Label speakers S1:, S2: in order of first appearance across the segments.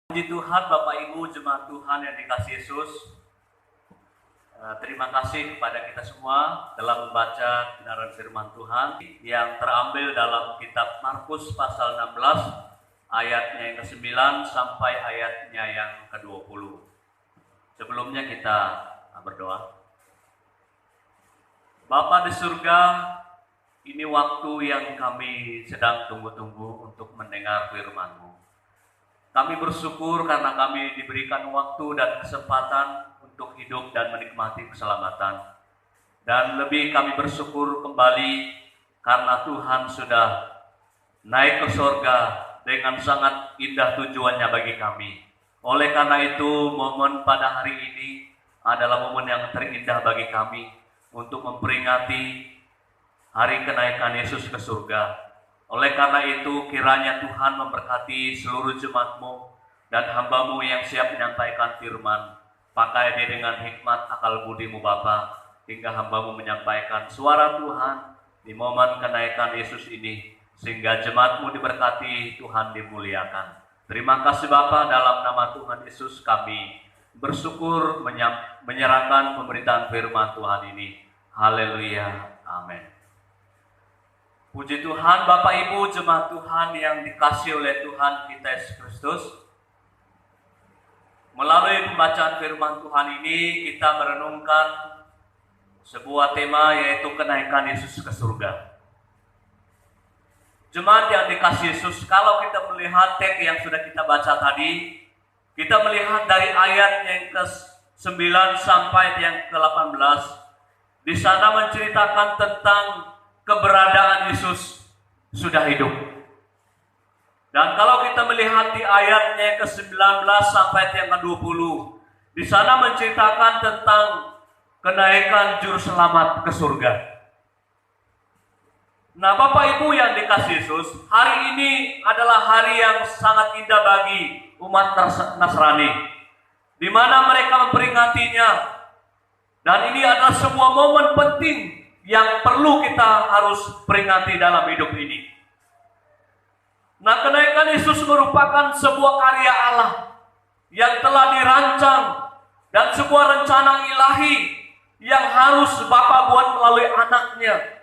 S1: Puji Tuhan, Bapak Ibu jemaat Tuhan yang dikasihi Yesus. Terima kasih kepada kita semua dalam membaca kebenaran firman Tuhan yang terambil dalam kitab Markus pasal 16 ayatnya yang ke-9 sampai ayatnya yang ke-20. Sebelumnya kita berdoa. Bapa di surga, ini waktu yang kami sedang tunggu-tunggu untuk mendengar firman-Mu. Kami bersyukur karena kami diberikan waktu dan kesempatan untuk hidup dan menikmati keselamatan. Dan lebih kami bersyukur kembali karena Tuhan sudah naik ke surga dengan sangat indah tujuannya bagi kami. Oleh karena itu, momen pada hari ini adalah momen yang terindah bagi kami untuk memperingati hari kenaikan Yesus ke surga. Oleh karena itu, kiranya Tuhan memberkati seluruh jemaat-Mu dan hamba-Mu yang siap menyampaikan firman. Pakai dia dengan hikmat akal budi-Mu Bapa, hingga hamba-Mu menyampaikan suara Tuhan di momen kenaikan Yesus ini, sehingga jemaat-Mu diberkati, Tuhan dimuliakan. Terima kasih Bapa, dalam nama Tuhan Yesus kami bersyukur menyerahkan pemberitaan firman Tuhan ini. Haleluya, amin. Puji Tuhan, Bapak Ibu jemaat Tuhan yang dikasihi oleh Tuhan kita Yesus Kristus. Melalui pembacaan firman Tuhan ini kita merenungkan sebuah tema, yaitu kenaikan Yesus ke surga. Jemaat yang dikasihi Yesus, kalau kita melihat teks yang sudah kita baca tadi, kita melihat dari ayat yang ke-9 sampai yang ke-18. Di sana menceritakan tentang keberadaan Yesus sudah hidup. Dan kalau kita melihat di ayatnya ke-19 sampai yang ke-20, di sana menceritakan tentang kenaikan juru selamat ke surga. Nah, Bapak Ibu yang dikasihi Yesus, hari ini adalah hari yang sangat indah bagi umat Nasrani, di mana mereka memperingatinya. Dan ini adalah sebuah momen penting yang perlu kita harus peringati dalam hidup ini. Nah, kenaikan Yesus merupakan sebuah karya Allah yang telah dirancang dan sebuah rencana ilahi yang harus Bapa buat melalui anaknya.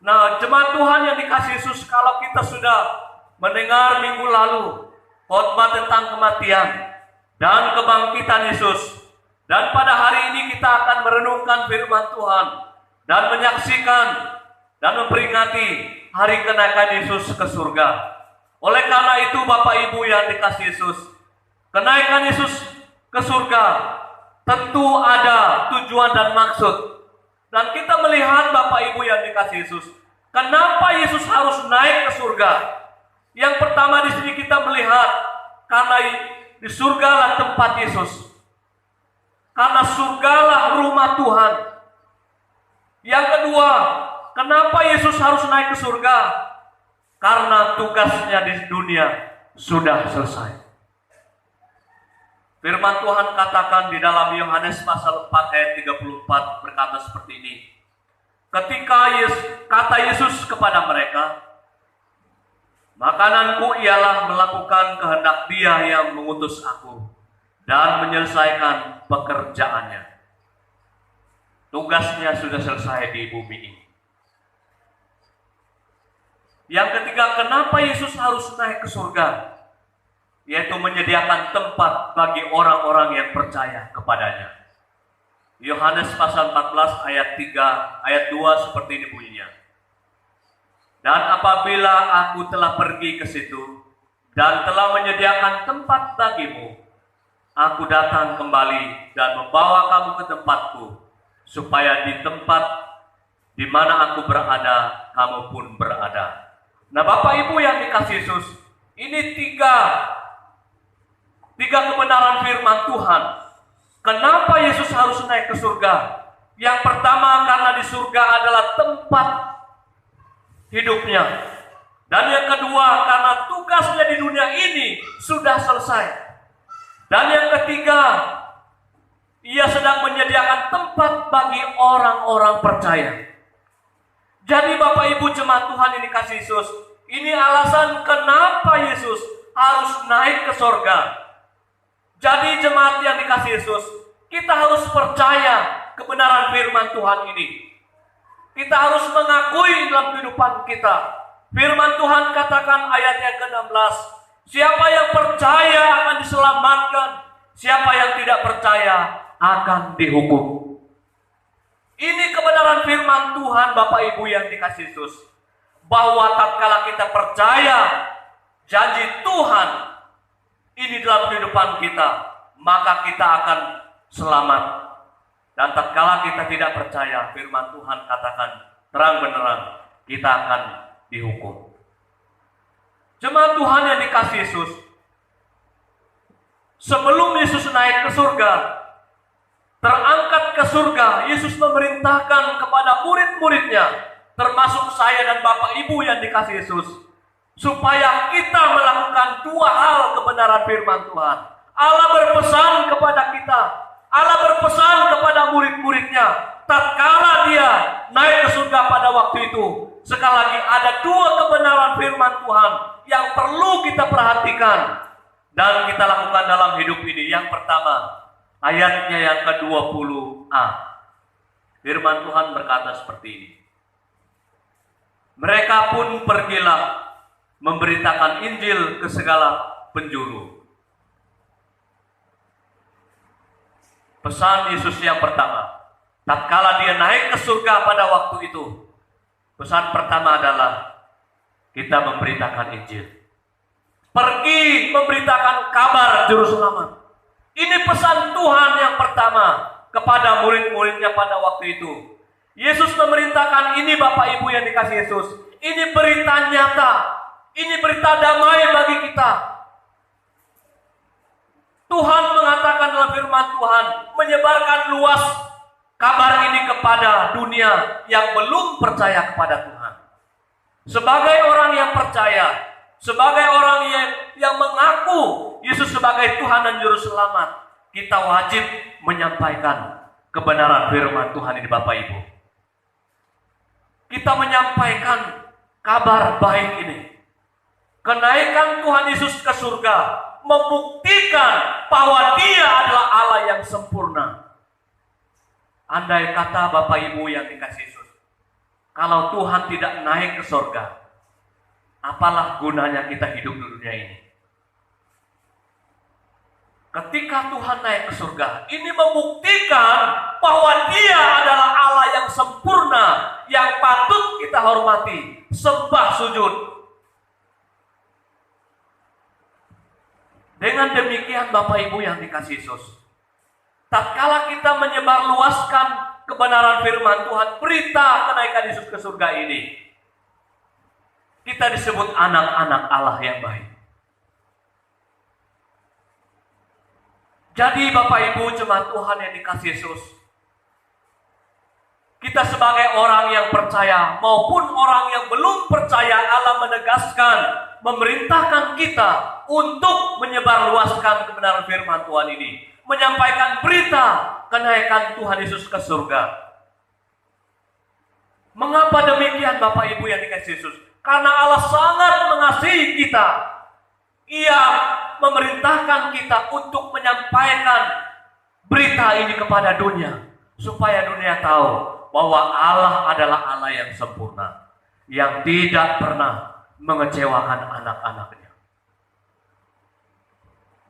S1: Nah, jemaat Tuhan yang dikasihi Yesus, kalau kita sudah mendengar minggu lalu khotbah tentang kematian dan kebangkitan Yesus, dan pada hari ini kita akan merenungkan firman Tuhan dan menyaksikan dan memperingati hari kenaikan Yesus ke surga. Oleh karena itu, Bapak Ibu yang dikasihi Yesus, kenaikan Yesus ke surga tentu ada tujuan dan maksud. Dan kita melihat, Bapak Ibu yang dikasihi Yesus, kenapa Yesus harus naik ke surga? Yang pertama di sini kita melihat karena di surgalah tempat Yesus. Karena surgalah rumah Tuhan. Yang kedua, kenapa Yesus harus naik ke surga? Karena tugasnya di dunia sudah selesai. Firman Tuhan katakan di dalam Yohanes pasal 4 ayat 34 berkata seperti ini. Ketika kata Yesus kepada mereka, makananku ialah melakukan kehendak Dia yang mengutus aku dan menyelesaikan pekerjaannya. Tugasnya sudah selesai di bumi ini. Yang ketiga, kenapa Yesus harus naik ke surga? Yaitu menyediakan tempat bagi orang-orang yang percaya kepadanya. Yohanes pasal 14 ayat 3, ayat 2 seperti ini bunyinya. Dan apabila aku telah pergi ke situ dan telah menyediakan tempat bagimu, aku datang kembali dan membawa kamu ke tempatku, supaya di tempat di mana aku berada, kamu pun berada. Nah, Bapak Ibu yang dikasihi Yesus, ini tiga kebenaran firman Tuhan. Kenapa Yesus harus naik ke surga? Yang pertama, karena di surga adalah tempat hidupnya. Dan yang kedua, karena tugasnya di dunia ini sudah selesai. Dan yang ketiga, Ia sedang menyediakan tempat bagi orang-orang percaya. Jadi Bapak Ibu jemaat Tuhan yang dikasihi Yesus, ini alasan kenapa Yesus harus naik ke surga. Jadi jemaat yang dikasihi Yesus, kita harus percaya kebenaran firman Tuhan ini. Kita harus mengakui dalam kehidupan kita. Firman Tuhan katakan ayat yang ke-16, siapa yang percaya akan diselamatkan, siapa yang tidak percaya akan dihukum. Ini kebenaran firman Tuhan Bapak Ibu yang dikasihi Yesus, bahwa tatkala kita percaya janji Tuhan ini dalam kehidupan kita, maka kita akan selamat. Dan tatkala kita tidak percaya, firman Tuhan katakan terang benerang kita akan dihukum. Jemaat Tuhan yang dikasihi Yesus, sebelum Yesus naik ke surga, terangkat ke surga, Yesus memerintahkan kepada murid-muridnya, termasuk saya dan Bapak Ibu yang dikasihi Yesus, supaya kita melakukan dua hal kebenaran firman Tuhan. Allah berpesan kepada kita, Allah berpesan kepada murid-muridnya, tatkala dia naik ke surga pada waktu itu. Sekali lagi ada dua kebenaran firman Tuhan yang perlu kita perhatikan dan kita lakukan dalam hidup ini. Yang pertama, ayatnya yang ke-20a. Firman Tuhan berkata seperti ini. Mereka pun pergilah memberitakan Injil ke segala penjuru. Pesan Yesus yang pertama, tatkala dia naik ke surga pada waktu itu, pesan pertama adalah kita memberitakan Injil. Pergi memberitakan kabar juru selamat. Ini pesan Tuhan yang pertama kepada murid-muridnya pada waktu itu. Yesus memerintahkan ini Bapak Ibu yang dikasihi Yesus. Ini berita nyata. Ini berita damai bagi kita. Tuhan mengatakan dalam firman Tuhan, menyebarkan luas kabar ini kepada dunia yang belum percaya kepada Tuhan. Sebagai orang yang percaya, sebagai orang yang mengaku Yesus sebagai Tuhan dan Juru Selamat, kita wajib menyampaikan kebenaran firman Tuhan ini Bapak Ibu. Kita menyampaikan kabar baik ini. Kenaikan Tuhan Yesus ke surga membuktikan bahwa Dia adalah Allah yang sempurna. Andai kata Bapak Ibu yang dikasihi Yesus, kalau Tuhan tidak naik ke surga, apalah gunanya kita hidup di dunia ini? Ketika Tuhan naik ke surga, ini membuktikan bahwa Dia adalah Allah yang sempurna, yang patut kita hormati, sembah, sujud. Dengan demikian Bapak Ibu yang dikasihi Yesus, tatkala kita menyebarluaskan kebenaran firman Tuhan, berita kenaikan Yesus ke surga ini, kita disebut anak-anak Allah yang baik. Jadi Bapak Ibu jemaat Tuhan yang dikasihi Yesus, kita sebagai orang yang percaya maupun orang yang belum percaya, Allah menegaskan, memerintahkan kita untuk menyebarluaskan kebenaran firman Tuhan ini, menyampaikan berita kenaikan Tuhan Yesus ke surga. Mengapa demikian Bapak Ibu yang dikasihi Yesus? Karena Allah sangat mengasihi kita. Ia memerintahkan kita untuk menyampaikan berita ini kepada dunia, supaya dunia tahu bahwa Allah adalah Allah yang sempurna, yang tidak pernah mengecewakan anak-anaknya.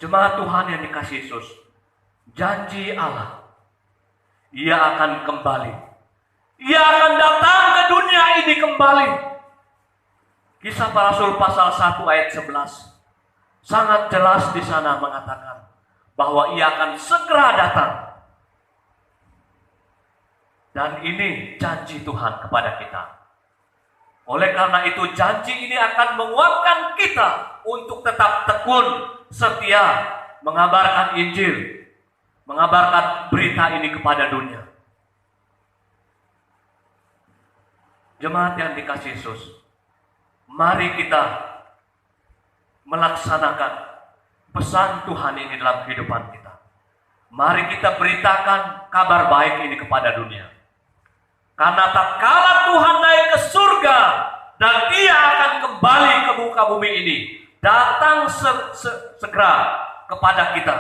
S1: Jemaat Tuhan yang dikasihi Yesus, janji Allah, Ia akan kembali. Ia akan datang ke dunia ini kembali. Kisah Para Rasul pasal 1 ayat 11 sangat jelas di sana mengatakan bahwa Ia akan segera datang. Dan ini janji Tuhan kepada kita. Oleh karena itu janji ini akan menguatkan kita untuk tetap tekun, setia, mengabarkan Injil, mengabarkan berita ini kepada dunia. Jemaat yang dikasihi Yesus, mari kita melaksanakan pesan Tuhan ini dalam kehidupan kita. Mari kita beritakan kabar baik ini kepada dunia. Karena tatkala Tuhan naik ke surga dan Dia akan kembali ke muka bumi ini, datang segera kepada kita.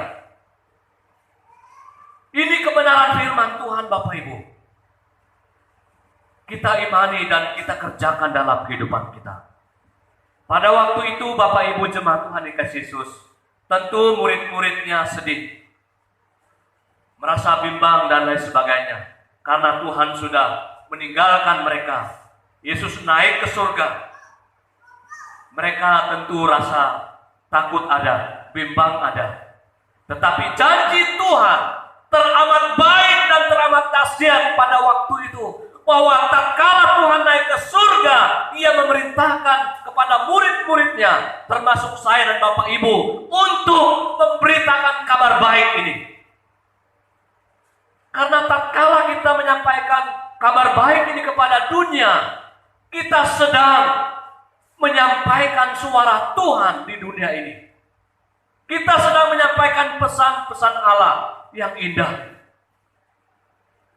S1: Ini kebenaran firman Tuhan, Bapak Ibu. Kita imani dan kita kerjakan dalam kehidupan kita. Pada waktu itu Bapak Ibu jemaat Tuhan dikasih Yesus, tentu murid-muridnya sedih, merasa bimbang dan lain sebagainya. Karena Tuhan sudah meninggalkan mereka. Yesus naik ke surga. Mereka tentu rasa takut ada, bimbang ada. Tetapi janji Tuhan teramat baik dan teramat dahsyat pada waktu itu, bahwa tatkala Tuhan naik ke surga, Ia memerintahkan kepada murid-muridnya, termasuk saya dan Bapak Ibu, untuk memberitakan kabar baik ini. Karena tatkala kita menyampaikan kabar baik ini kepada dunia, kita sedang menyampaikan suara Tuhan di dunia ini. Kita sedang menyampaikan pesan-pesan Allah yang indah.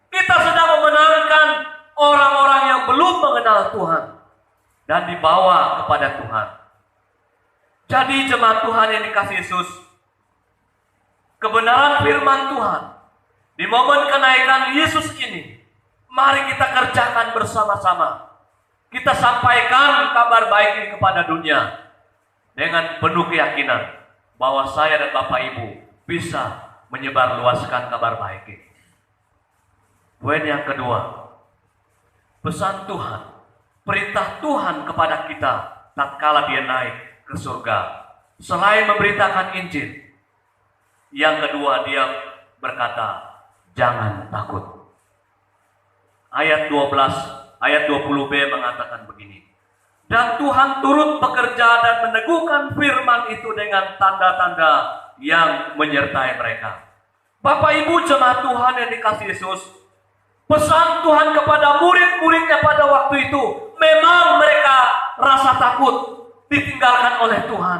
S1: Kita sedang memenangkan orang-orang yang belum mengenal Tuhan dan dibawa kepada Tuhan. Jadi jemaat Tuhan yang dikasihi Yesus, kebenaran firman Tuhan di momen kenaikan Yesus ini, mari kita kerjakan bersama-sama. Kita sampaikan kabar baik ini kepada dunia dengan penuh keyakinan bahwa saya dan Bapak Ibu bisa menyebarluaskan kabar baik ini. Poin yang kedua, pesan Tuhan, perintah Tuhan kepada kita tatkala Dia naik ke surga. Selain memberitakan Injil, yang kedua Dia berkata, jangan takut. Ayat 20b mengatakan begini. Dan Tuhan turut bekerja dan meneguhkan firman itu dengan tanda-tanda yang menyertai mereka. Bapak Ibu jemaat Tuhan yang dikasihi Yesus, pesan Tuhan kepada murid-muridnya pada waktu itu, memang mereka rasa takut ditinggalkan oleh Tuhan.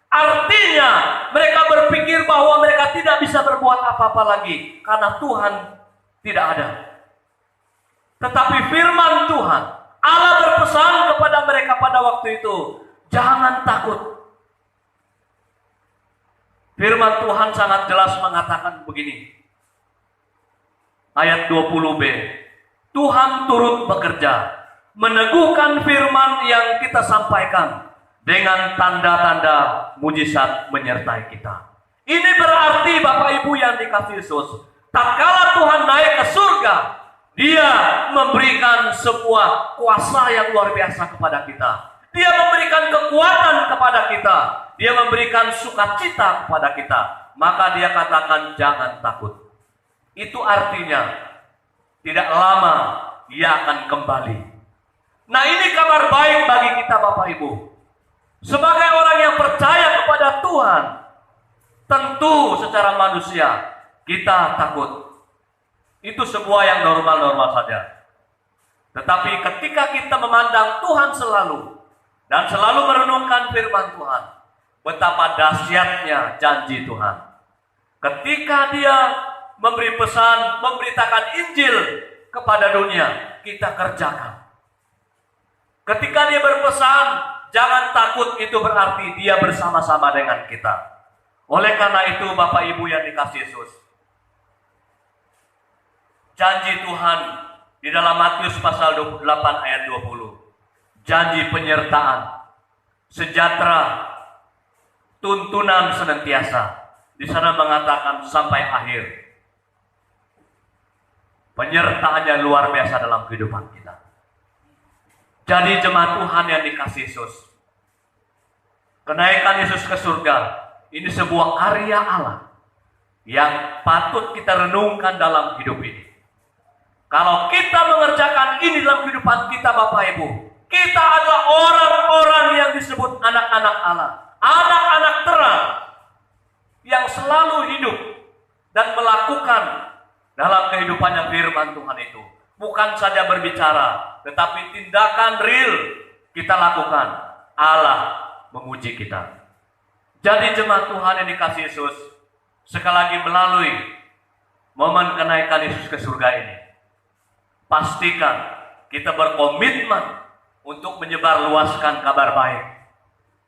S1: Artinya mereka berpikir bahwa mereka tidak bisa berbuat apa-apa lagi karena Tuhan tidak ada. Tetapi firman Tuhan, Allah berpesan kepada mereka pada waktu itu, jangan takut. Firman Tuhan sangat jelas mengatakan begini. Ayat 20b. Tuhan turut bekerja, meneguhkan firman yang kita sampaikan dengan tanda-tanda mujizat menyertai kita. Ini berarti Bapak Ibu yang dikasihi Yesus, tatkala Tuhan naik ke surga, Dia memberikan sebuah kuasa yang luar biasa kepada kita. Dia memberikan kekuatan kepada kita. Dia memberikan sukacita kepada kita. Maka Dia katakan jangan takut. Itu artinya tidak lama Dia akan kembali. Nah, ini kabar baik bagi kita Bapak Ibu. Sebagai orang yang percaya kepada Tuhan, tentu secara manusia kita takut. Itu sebuah yang normal-normal saja. Tetapi ketika kita memandang Tuhan selalu dan selalu merenungkan firman Tuhan, betapa dahsyatnya janji Tuhan. Ketika Dia memberi pesan, memberitakan Injil kepada dunia, kita kerjakan. Ketika Dia berpesan, jangan takut, itu berarti Dia bersama-sama dengan kita. Oleh karena itu Bapak Ibu yang dikasihi Yesus, janji Tuhan di dalam Matius pasal 28 ayat 20. Janji penyertaan, sejahtera, tuntunan senantiasa. Di sana mengatakan sampai akhir. Penyertaannya luar biasa dalam kehidupan kita. Jadi jemaat Tuhan yang dikasihi Yesus, kenaikan Yesus ke surga, ini sebuah karya Allah yang patut kita renungkan dalam hidup ini. Kalau kita mengerjakan ini dalam kehidupan kita Bapak Ibu, kita adalah orang-orang yang disebut anak-anak Allah, anak-anak terang yang selalu hidup dan melakukan dalam kehidupannya firman Tuhan itu. Bukan saja berbicara, tetapi tindakan real kita lakukan. Allah memuji kita. Jadi jemaat Tuhan yang dikasihi Yesus, sekali lagi melalui momen kenaikan Yesus ke surga ini, pastikan kita berkomitmen untuk menyebarluaskan kabar baik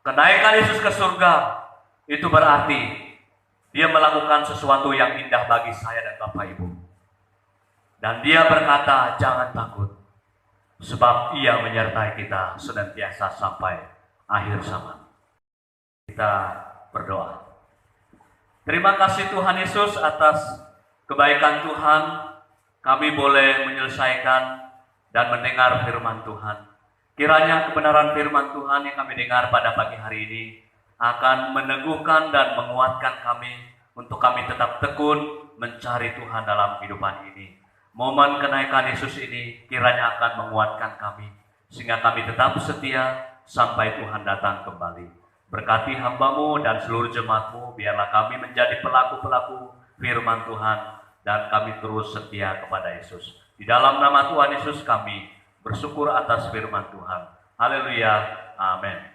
S1: Kenaikan Yesus ke surga itu berarti dia melakukan sesuatu yang indah bagi saya dan Bapak Ibu. Dan dia berkata, jangan takut, sebab ia menyertai kita senantiasa sampai akhir zaman. Kita berdoa. Terima kasih Tuhan Yesus atas kebaikan Tuhan. Kami boleh menyelesaikan dan mendengar firman Tuhan. Kiranya kebenaran firman Tuhan yang kami dengar pada pagi hari ini akan meneguhkan dan menguatkan kami untuk kami tetap tekun mencari Tuhan dalam kehidupan ini. Momen kenaikan Yesus ini kiranya akan menguatkan kami sehingga kami tetap setia sampai Tuhan datang kembali. Berkati hamba-Mu dan seluruh jemaat-Mu, biarlah kami menjadi pelaku-pelaku firman Tuhan dan kami terus setia kepada Yesus. Di dalam nama Tuhan Yesus kami bersyukur atas firman Tuhan. Haleluya. Amin.